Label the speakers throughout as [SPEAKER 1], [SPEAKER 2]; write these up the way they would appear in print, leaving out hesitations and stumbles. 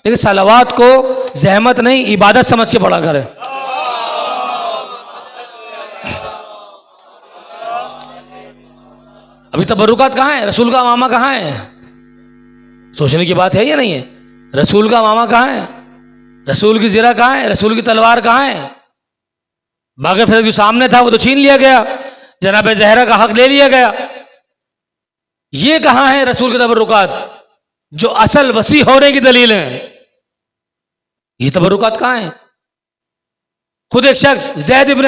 [SPEAKER 1] لیکن صلوات کو زحمت نہیں عبادت سمجھ کے پڑھا کرے. ابھی تبرکات کہاں ہے؟ رسول کا امامہ کہاں ہے؟ سوچنے کی بات ہے یا نہیں ہے؟ رسول کا امامہ کہاں ہے؟ رسول کی زرہ کہاں ہے؟ رسول کی تلوار کہاں ہے؟ باغ فیض جو سامنے تھا وہ تو چھین لیا گیا، جناب زہرا کا حق لے لیا گیا. یہ کہاں ہے رسول کے تبرکات جو اصل وسیع ہونے کی دلیل ہیں؟ یہ تبرکات کہاں ہیں؟ خود ایک شخص زید ابن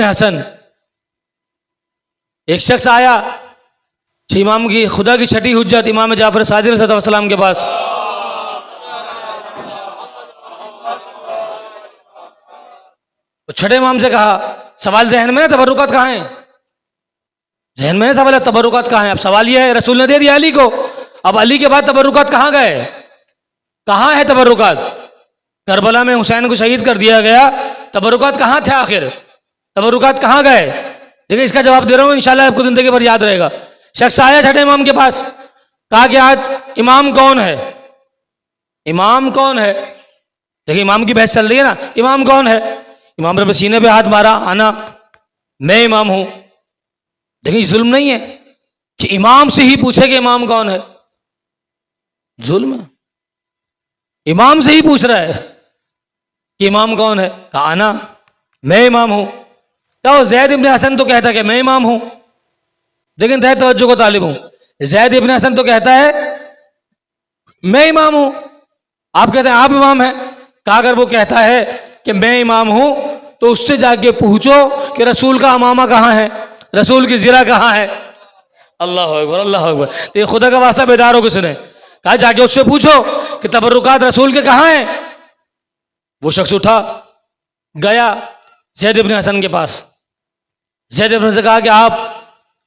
[SPEAKER 1] حسن ایک شخص آیا امام کی خدا کی چھٹی حجت امام جعفر صادق علیہ السلام کے پاس. چھٹے امام سے کہا، سوال ذہن میں ہے تبرکات کہاں ہیں؟ ذہن میں ہے سوال تبرکات کہاں ہیں؟ اب سوال یہ ہے رسول نے دے دیا علی کو، اب علی کے بعد تبرکات کہاں گئے؟ کہاں ہے تبرکات؟ کربلا میں حسین کو شہید کر دیا گیا، تبرکات کہاں تھے آخر؟ تبرکات کہاں گئے؟ دیکھیں اس کا جواب دے رہا ہوں، انشاءاللہ آپ کو زندگی بھر یاد رہے گا. شخص آیا چھٹے امام کے پاس، کہا کہ آج امام کون ہے؟ امام کون ہے؟ دیکھیں امام کی بحث چل رہی ہے نا، امام کون ہے؟ امام نے سینے پہ ہاتھ مارا، انا، میں امام ہوں. دیکھیں ظلم نہیں ہے کہ امام سے ہی پوچھے کہ امام کون ہے؟ ظلم ہے. امام سے ہی پوچھ رہا ہے کہ امام کون ہے؟ کہا انا، میں امام ہوں. کہا وہ زید ابن حسن تو کہتا ہے کہ میں امام ہوں. لیکن تحت توجہ کو طالب ہوں، زید ابن حسن تو کہتا ہے میں امام ہوں، آپ کہتے ہیں آپ امام ہیں. کہا اگر وہ کہتا ہے کہ میں امام ہوں تو اس سے جا کے پوچھو کہ رسول کا امامہ کہاں ہے، رسول کی زرہ کہاں ہے. اللہ اکبر، اللہ اکبر. یہ خدا کا واسطہ بیدار ہو کس نے کہا جا کے اس سے پوچھو کہ تبرکات رسول کے کہاں ہیں. وہ شخص اٹھا گیا زید ابن حسن کے پاس. زید ابن حسن سے کہا کہ آپ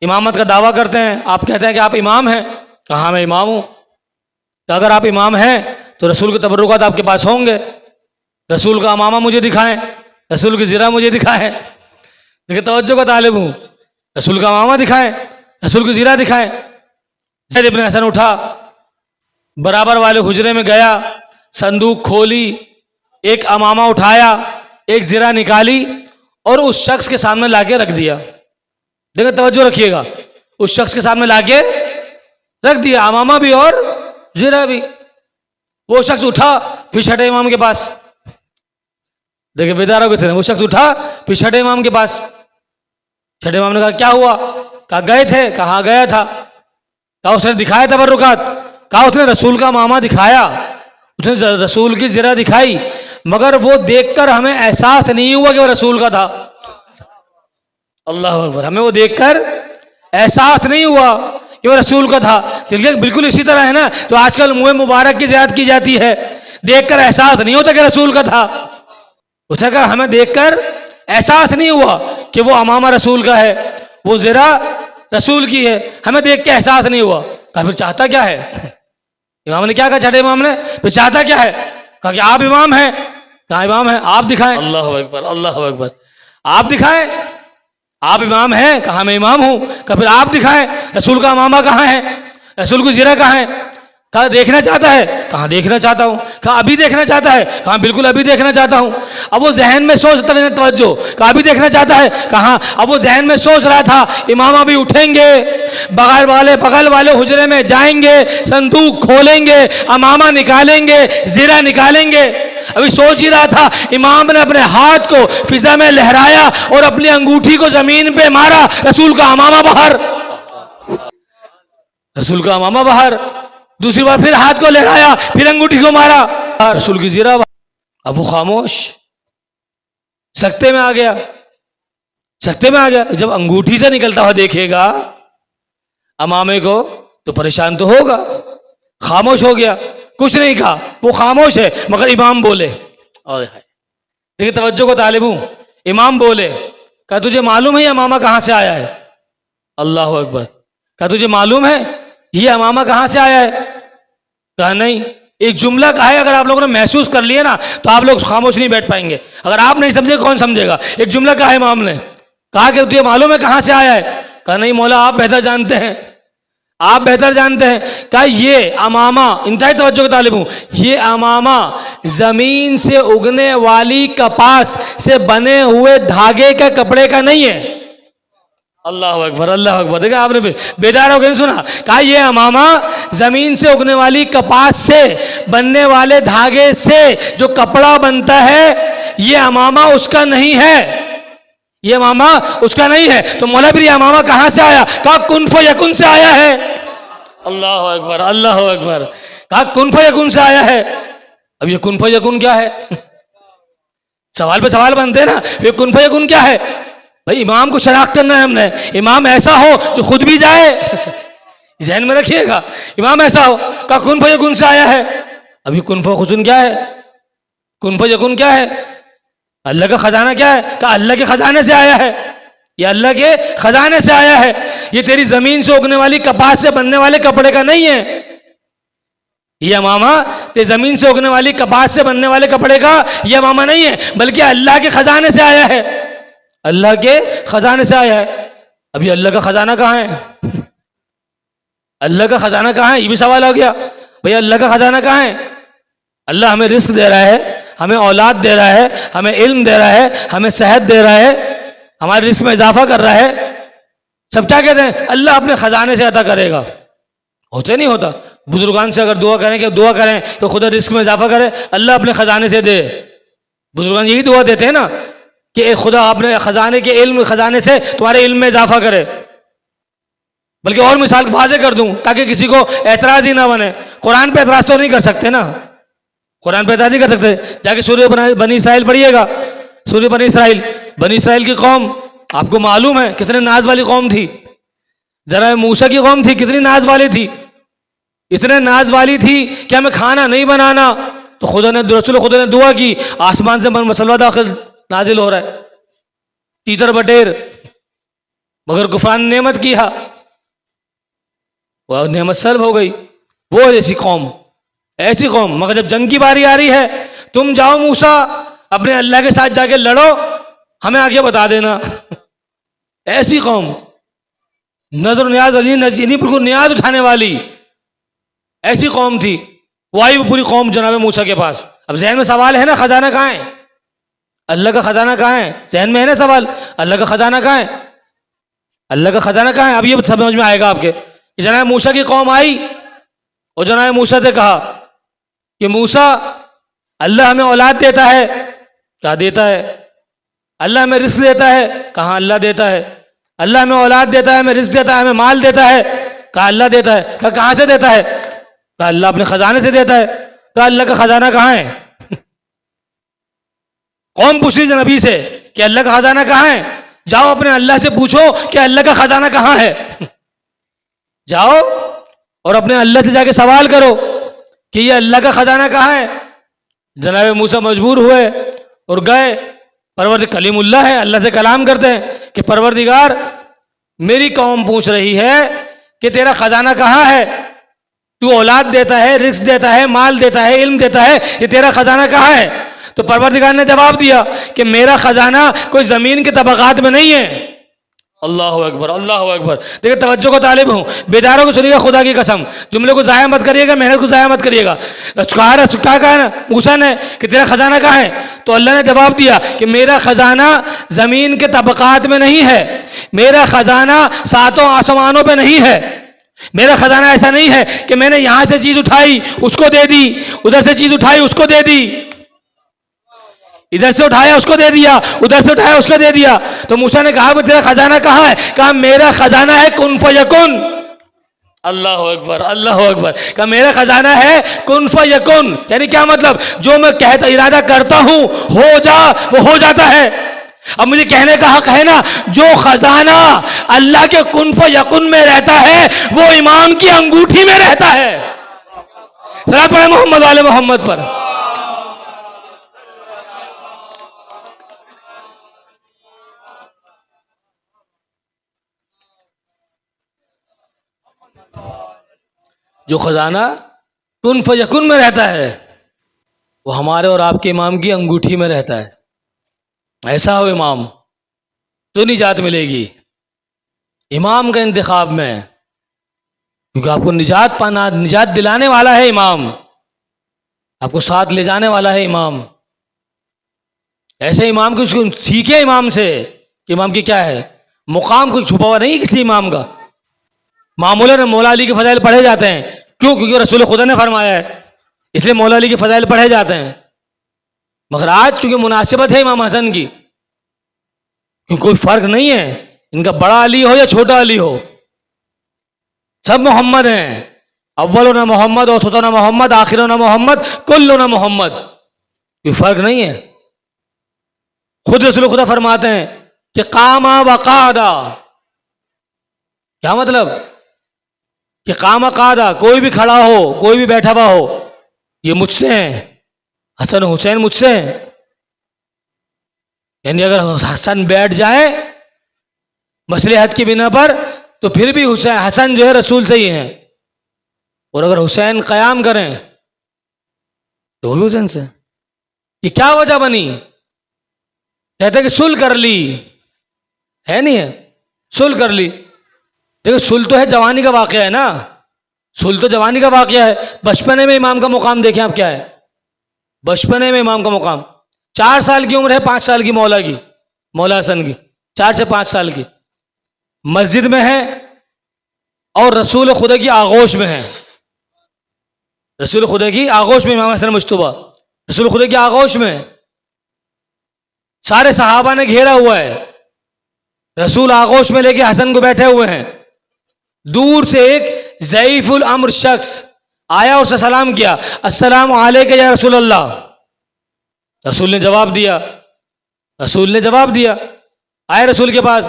[SPEAKER 1] امامت کا دعویٰ کرتے ہیں، آپ کہتے ہیں کہ آپ امام ہیں. کہا میں امام ہوں. کہ اگر آپ امام ہیں تو رسول کے تبرکات آپ کے پاس ہوں گے، رسول کا امامہ مجھے دکھائیں، رسول کی زرہ مجھے دکھائیں. لیکن توجہ کا طالب ہوں، رسول کا امامہ دکھائیں، رسول کی زرہ دکھائیں. زید ابن حسن اٹھا، برابر والے حجرے میں گیا، صندوق کھولی، ایک امامہ اٹھایا، ایک زرہ نکالی اور اس شخص کے سامنے لا کے رکھ دیا. دیکھیں توجہ رکھیے گا، اس شخص کے سامنے لا کے رکھ دیا، امامہ بھی اور زرہ بھی. وہ شخص اٹھا پھر چھٹے امام کے پاس. دیکھیں بیداروں کے سامنے وہ شخص اٹھا پھر چھٹے امام کے پاس. چھٹے امام نے کہا کیا ہوا؟ کہا گئے تھے. کہاں گیا تھا؟ کہا اس نے دکھایا تبرکات. کہا اس نے رسول کا امامہ دکھایا، اس نے رسول کی زرہ دکھائی، مگر وہ دیکھ کر ہمیں احساس نہیں ہوا کہ وہ رسول کا تھا. اللہ اکبر. ہمیں وہ دیکھ کر احساس نہیں ہوا کہ وہ رسول کا تھا. بالکل اسی طرح ہے نا، تو آج کل منہ مبارک کی زیارت کی جاتی ہے، دیکھ کر احساس نہیں ہوتا کہ رسول کا تھا. اس نے کہا ہمیں دیکھ کر احساس نہیں ہوا کہ وہ امامہ رسول کا ہے، وہ زرہ رسول کی ہے، ہمیں دیکھ کے احساس نہیں ہوا. کہا پھر چاہتا کیا ہے؟ امام نے کیا کہا چھٹے امام نے؟ پھر چاہتا کیا ہے؟ کہا کہ آپ امام ہیں. کہا امام ہیں، آپ دکھائیں. اللہ اکبر، اللہ اکبر. آپ دکھائیں، آپ امام ہیں. کہا میں امام ہوں. کہا پھر آپ دکھائیں، رسول کا امامہ کہاں ہے، رسول کی زرہ کہاں ہے؟ کہا دیکھنا چاہتا ہے. کہا دیکھنا چاہتا ہوں. کہا ابھی دیکھنا چاہتا ہے؟ کہا بالکل ابھی دیکھنا چاہتا ہوں. اب وہ ذہن میں سوچ توجہ، کہا ابھی دیکھنا چاہتا ہے. کہا اب وہ ذہن میں سوچ رہا تھا امامہ بھی اٹھیں گے، بغل والے حجرے میں جائیں گے، صندوق کھولیں گے، امامہ نکالیں گے، زرہ نکالیں گے. ابھی سوچ ہی رہا تھا، امام نے اپنے ہاتھ کو فضا میں لہرایا اور اپنی انگوٹھی کو زمین پہ مارا، رسول کا امامہ باہر، رسول کا امامہ باہر. دوسری بار پھر ہاتھ کو لہرایا، پھر انگوٹھی کو مارا، رسول کی زرہ باہر. اب وہ خاموش، سکتے میں آ گیا. سکتے میں آ گیا. جب انگوٹھی سے نکلتا ہوا دیکھے گا امامے کو تو پریشان تو ہوگا. خاموش ہو گیا، کچھ نہیں کہا. وہ خاموش ہے مگر امام بولے. دیکھیں توجہ کو طالب ہوں، امام بولے. کہا تجھے معلوم ہے یہ امامہ کہاں سے آیا ہے؟ اللہ اکبر. کہا تجھے معلوم ہے یہ امامہ کہاں سے آیا ہے؟ کہا نہیں. ایک جملہ کا ہے، اگر آپ لوگوں نے محسوس کر لیا نا تو آپ لوگ خاموش نہیں بیٹھ پائیں گے. اگر آپ نہیں سمجھے کون سمجھے گا؟ ایک جملہ کا ہے امام نے کہا کہ تجھے معلوم ہے کہاں سے آیا ہے؟ کہا نہیں مولا آپ بہتر جانتے ہیں، آپ بہتر جانتے ہیں. کہا یہ امامہ، انتہائی توجہ کا طالب ہوں، یہ امامہ زمین سے اگنے والی کپاس سے بنے ہوئے دھاگے کا کپڑے کا نہیں ہے. اللہ اکبر، اللہ اکبر. دیکھا آپ نے بیدار ہو کے نہیں سنا؟ کہا یہ امامہ زمین سے اگنے والی کپاس سے بننے والے دھاگے سے جو کپڑا بنتا ہے یہ امامہ اس کا نہیں ہے، یہ امامہ اس کا نہیں ہے. تو مولا پھر یہ امامہ کہاں سے آیا؟ کہا کن فیکن سے آیا ہے. اللہ اکبر، اللہ اکبر. کہا کن فیکن سے آیا ہے. اب یہ کن فیکن کیا ہے؟ سوال پہ سوال بنتے ہیں نا. یہ کن فیکن کیا ہے؟ بھائی امام کو شناخت کرنا ہے ہم نے. امام ایسا ہو جو خود بھی جائے، ذہن میں رکھیے گا، امام ایسا ہو. کہا کن فیکن سے آیا ہے. اب یہ کن فیکن کیا ہے؟ کن فیکن کیا ہے؟ اللہ کا خزانہ کیا ہے؟ کہا اللہ کے خزانے سے آیا ہے، یہ اللہ کے خزانے سے آیا ہے. یہ تیری زمین سے اگنے والی کپاس سے بننے والے کپڑے کا نہیں ہے. یہ امامہ تے زمین سے اگنے والی کپاس سے بننے والے کپڑے کا یہ امامہ نہیں ہے، بلکہ اللہ کے خزانے سے آیا ہے، اللہ کے خزانے سے آیا ہے. ابھی اللہ کا خزانہ کہاں ہے؟ اللہ کا خزانہ کہاں ہے؟ یہ بھی سوال آ گیا. بھئی اللہ کا خزانہ کہاں ہے؟ اللہ ہمیں رزق دے رہا ہے، ہمیں اولاد دے رہا ہے، ہمیں علم دے رہا ہے، ہمیں صحت دے رہا ہے، ہمارے رزق میں اضافہ کر رہا ہے. سب کیا کہتے ہیں؟ اللہ اپنے خزانے سے عطا کرے گا. ہوتے نہیں ہوتا. بزرگان سے اگر دعا کریں کہ دعا کریں تو خدا رزق میں اضافہ کرے، اللہ اپنے خزانے سے دے. بزرگان یہی دعا دیتے ہیں نا کہ اے خدا اپنے خزانے کے علم خزانے سے تمہارے علم میں اضافہ کرے. بلکہ اور مثال واضح کر دوں تاکہ کسی کو اعتراض ہی نہ بنے. قرآن پہ اعتراض تو نہیں کر سکتے نا، قرآن پہ اعتراض نہیں کر سکتے. جا کے سورہ بنی اسرائیل پڑھیے گا. سورہ بنی اسرائیل، بنی اسرائیل کی قوم آپ کو معلوم ہے کتنے ناز والی قوم تھی. ذرا موسیٰ کی قوم تھی، کتنی ناز والی تھی. اتنے ناز والی تھی کہ ہمیں کھانا نہیں بنانا تو خدا نے رسول خدا نے دعا کی، آسمان سے مسلح داخل نازل ہو رہا ہے، تیتر بٹیر، مگر غفران نعمت کیا، وہ نعمت سلب ہو گئی. وہ ایسی قوم، ایسی قوم. مگر جب جنگ کی باری آ رہی ہے تم جاؤ موسیٰ اپنے اللہ کے ساتھ جا کے لڑو، ہمیں آگے بتا دینا. ایسی قوم، نظر و نیاز علی نجینی بالکل نیاز اٹھانے والی ایسی قوم تھی. وہ آئی پوری قوم جناب موسیٰ کے پاس. اب ذہن میں سوال ہے نا خزانہ کہاں ہے؟ اللہ کا خزانہ کہاں ہے؟ ذہن میں ہے نا سوال، اللہ کا خزانہ کہاں ہے؟ اللہ کا خزانہ کہاں ہے؟ اب یہ سمجھ میں آئے گا آپ کے کہ جناب موسیٰ کی قوم آئی اور جناب موسیٰ سے کہا کہ موسیٰ اللہ ہمیں اولاد دیتا ہے. کیا دیتا ہے؟ اللہ ہمیں رزق دیتا ہے. کہاں اللہ دیتا ہے؟ اللہ ہمیں اولاد دیتا ہے، ہمیں رزق دیتا ہے، ہمیں مال دیتا ہے. کہا اللہ دیتا ہے. کہا کہاں سے دیتا ہے؟ کہا اللہ اپنے خزانے سے دیتا ہے. کہا اللہ کا خزانہ کہاں ہے؟ قوم پوچھ رہی نبی سے کہ اللہ کا خزانہ کہاں ہے؟ جاؤ اپنے اللہ سے پوچھو کہ اللہ کا خزانہ کہاں ہے. جاؤ اور اپنے اللہ سے جا کے سوال کرو کہ یہ اللہ کا خزانہ کہاں ہے. جناب موسیٰ مجبور ہوئے اور گئے. پروردگار کلیم اللہ ہے، اللہ سے کلام کرتے ہیں کہ پروردگار میری قوم پوچھ رہی ہے کہ تیرا خزانہ کہاں ہے؟ تو اولاد دیتا ہے، رزق دیتا ہے، مال دیتا ہے، علم دیتا ہے، یہ تیرا خزانہ کہاں ہے؟ تو پروردگار نے جواب دیا کہ میرا خزانہ کوئی زمین کے طبقات میں نہیں ہے. اللہ اکبر، اللہ اکبر. دیکھیں توجہ کو طالب ہوں، بیداروں کو سنیے گا، خدا کی قسم جملے کو ضائع مت کریے گا، محنت کو ضائع مت کریے گا. کہا ہے نا موسیٰ نے کہ تیرا خزانہ کہاں ہے؟ تو اللہ نے جواب دیا کہ میرا خزانہ زمین کے طبقات میں نہیں ہے، میرا خزانہ ساتوں آسمانوں پہ نہیں ہے. میرا خزانہ ایسا نہیں ہے کہ میں نے یہاں سے چیز اٹھائی اس کو دے دی، ادھر سے چیز اٹھائی اس کو دے دی، ادھر سے اٹھایا اس کو دے دیا، ادھر سے اٹھایا اس کو دے دیا. تو موسیٰ نے کہا تیرا خزانہ کہاں ہے؟ کہا میرا خزانہ ہے کن فیکن. اللہ اکبر، اللہ اکبر. کہا میرا خزانہ ہے کن فیکن. یعنی کیا مطلب؟ جو میں کہتا ارادہ کرتا ہوں ہو جا، وہ ہو جاتا ہے. اب مجھے کہنے کا حق ہے نا، جو خزانہ اللہ کے کن فیکن میں رہتا ہے وہ امام کی انگوٹھی میں رہتا ہے. صلاۃ پڑھیں محمد آل محمد پر. جو خزانہ کن فیکن میں رہتا ہے، وہ ہمارے اور آپ کے امام کی انگوٹھی میں رہتا ہے. ایسا ہو امام تو نجات ملے گی، امام کا انتخاب میں، کیونکہ آپ کو نجات دلانے والا ہے امام، آپ کو ساتھ لے جانے والا ہے امام. ایسے امام کو سیکھے امام سے کہ امام کی کیا ہے مقام، کوئی چھپا ہوا نہیں کسی امام کا. معمولاً مولا علی کے فضائل پڑھے جاتے ہیں، کیوں؟ کیونکہ رسول خدا نے فرمایا ہے، اس لیے مولا علی کے فضائل پڑھے جاتے ہیں. مگر آج چونکہ مناسبت ہے امام حسن کی، کیونکہ کوئی فرق نہیں ہے ان کا، بڑا علی ہو یا چھوٹا علی ہو، سب محمد ہیں. اولنا محمد، اوسطنا محمد، آخرنا محمد، کلنا محمد، کوئی فرق نہیں ہے. خود رسول خدا فرماتے ہیں کہ قام وقعدا، کیا مطلب؟ کہ قام قعدا، کوئی بھی کھڑا ہو کوئی بھی بیٹھا ہوا ہو، یہ مجھ سے ہیں، حسن حسین مجھ سے ہیں. یعنی اگر حسن بیٹھ جائے مصلحت کی بنا پر تو پھر بھی حسن جو ہے رسول سے ہی ہیں، اور اگر حسین قیام کریں تو وہ بھی حسین سے. یہ کیا وجہ بنی؟ کہتے کہ صلح کر لی ہے، نہیں ہے صلح کر لی. دیکھو صلح تو ہے جوانی کا واقعہ ہے نا، صلح تو جوانی کا واقعہ ہے. بچپنے میں امام کا مقام دیکھیں آپ کیا ہے، بچپنے میں امام کا مقام 4 سال کی عمر ہے، 5 سال کی مولا حسن کی، 4 سے 5 سال کی، مسجد میں ہے اور رسول خدا کی آغوش میں ہے. رسول خدا کی آغوش میں امام حسن مجتبیٰ رسول خدا کی آغوش میں، سارے صحابہ نے گھیرا ہوا ہے، رسول آغوش میں لے کے حسن کو بیٹھے ہوئے ہیں. دور سے ایک ضعیف الامر شخص آیا اور سے سلام کیا، السلام علیکم یا رسول اللہ. رسول نے جواب دیا، آئے رسول کے پاس،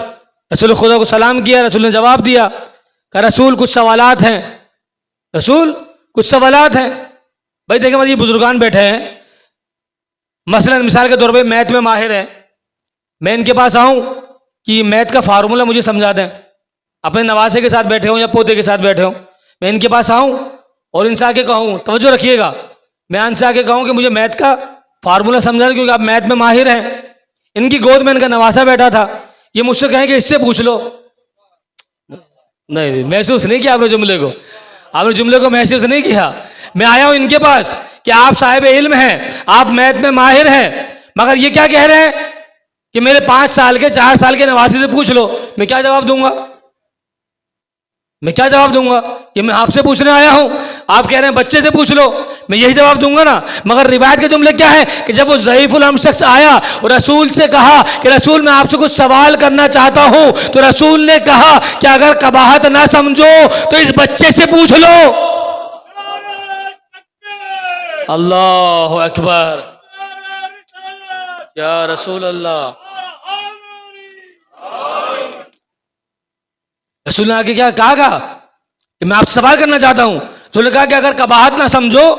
[SPEAKER 1] رسول خدا کو سلام کیا، رسول نے جواب دیا کہ رسول کچھ سوالات ہیں. بھائی دیکھیں یہ بزرگان بیٹھے ہیں، مثلا مثال کے طور پہ میتھ میں ماہر ہیں، میں ان کے پاس آؤں کہ میتھ کا فارمولہ مجھے سمجھا دیں، اپنے نواسے کے ساتھ بیٹھے ہوں یا پوتے کے ساتھ بیٹھے ہوں، میں ان کے پاس آؤں اور ان سے آ کے کہوں، توجہ رکھیے گا، میں ان سے آ کے کہوں کہ مجھے میتھ کا فارمولہ سمجھا دیں کیونکہ آپ میتھ میں ماہر ہیں. ان کی گود میں ان کا نواسا بیٹھا تھا، یہ مجھ سے کہیں کہ اس سے پوچھ لو. نہیں محسوس نہیں کیا آپ نے جملے کو محسوس نہیں کیا. میں آیا ہوں ان کے پاس کہ آپ صاحب علم ہیں، آپ میتھ میں ماہر ہیں، مگر یہ کیا کہہ رہے ہیں کہ میرے 5 سال کے 4 سال کے نواسے سے پوچھ لو. میں کیا جواب دوں گا کہ میں آپ سے پوچھنے آیا ہوں، آپ کہہ رہے ہیں بچے سے پوچھ لو، میں یہی جواب دوں گا نا. مگر روایت کے جملے کیا ہے کہ جب وہ ضعیف الامر شخص آیا اور رسول سے کہا کہ رسول میں آپ سے کچھ سوال کرنا چاہتا ہوں، تو رسول نے کہا کہ اگر قباحت نہ سمجھو تو اس بچے سے پوچھ لو. اللہ اکبر، یا رسول اللہ. رسول نے آگے کیا کہا کہ میں آپ سے سوال کرنا چاہتا ہوں. رسول نے کہا کہ اگر قباحت نہ سمجھو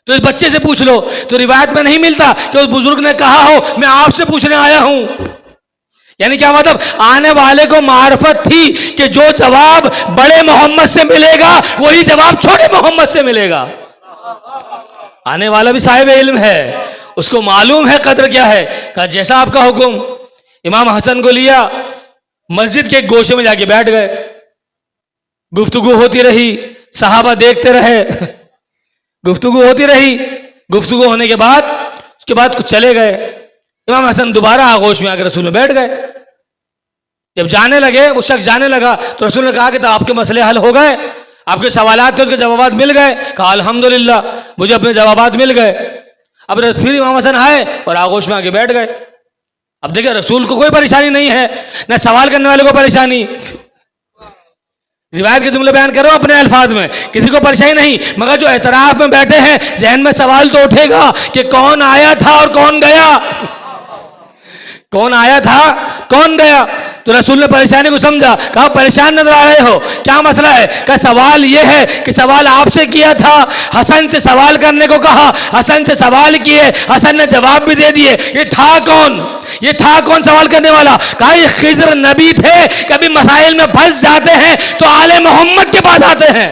[SPEAKER 1] تو اس بچے سے پوچھ لو. تو روایت میں نہیں ملتا کہ اس بزرگ نے کہا ہو میں آپ سے پوچھنے آیا ہوں. یعنی کیا مطلب؟ آنے والے کو معرفت تھی کہ جو جواب بڑے محمد سے ملے گا وہی جواب چھوٹے محمد سے ملے گا. آنے والا بھی صاحب علم ہے، اس کو معلوم ہے قدر کیا ہے. کہا جیسا آپ کا حکم. امام حسن کو لیا، مسجد کے ایک گوشے میں جا کے بیٹھ گئے، گفتگو ہوتی رہی، صحابہ دیکھتے رہے، گفتگو ہوتی رہی. گفتگو ہونے کے بعد اس کے بعد کچھ چلے گئے. امام حسن دوبارہ آغوش میں آ کے رسول میں بیٹھ گئے. جب جانے لگے، وہ شخص جانے لگا تو رسول نے کہا کہ آپ کے مسئلے حل ہو گئے، آپ کے سوالات تھے اس کے جوابات مل گئے. کہا الحمدللہ مجھے اپنے جوابات مل گئے. اب پھر امام حسن آئے اور آغوش میں آ کے بیٹھ گئے. اب دیکھیں رسول کو کوئی پریشانی نہیں ہے، نہ سوال کرنے والے کو پریشانی. روایت کے جملے بیان کرو اپنے الفاظ میں، کسی کو پریشانی نہیں. مگر جو اعتراف میں بیٹھے ہیں ذہن میں سوال تو اٹھے گا کہ کون آیا تھا اور کون گیا، کون آیا تھا کون گیا. تو رسول نے پریشانی کو سمجھا. کہا پریشان نظر آ رہے ہو، کیا مسئلہ ہے؟ کہ سوال یہ ہے کہ سوال آپ سے کیا تھا، حسن سے سوال کرنے کو کہا، حسن سے سوال کیے، حسن نے جواب بھی دے دیے. یہ تھا کون سوال کرنے والا؟ کہا یہ خضر نبی تھے، کبھی مسائل میں پھنس جاتے ہیں تو آل محمد کے پاس آتے ہیں.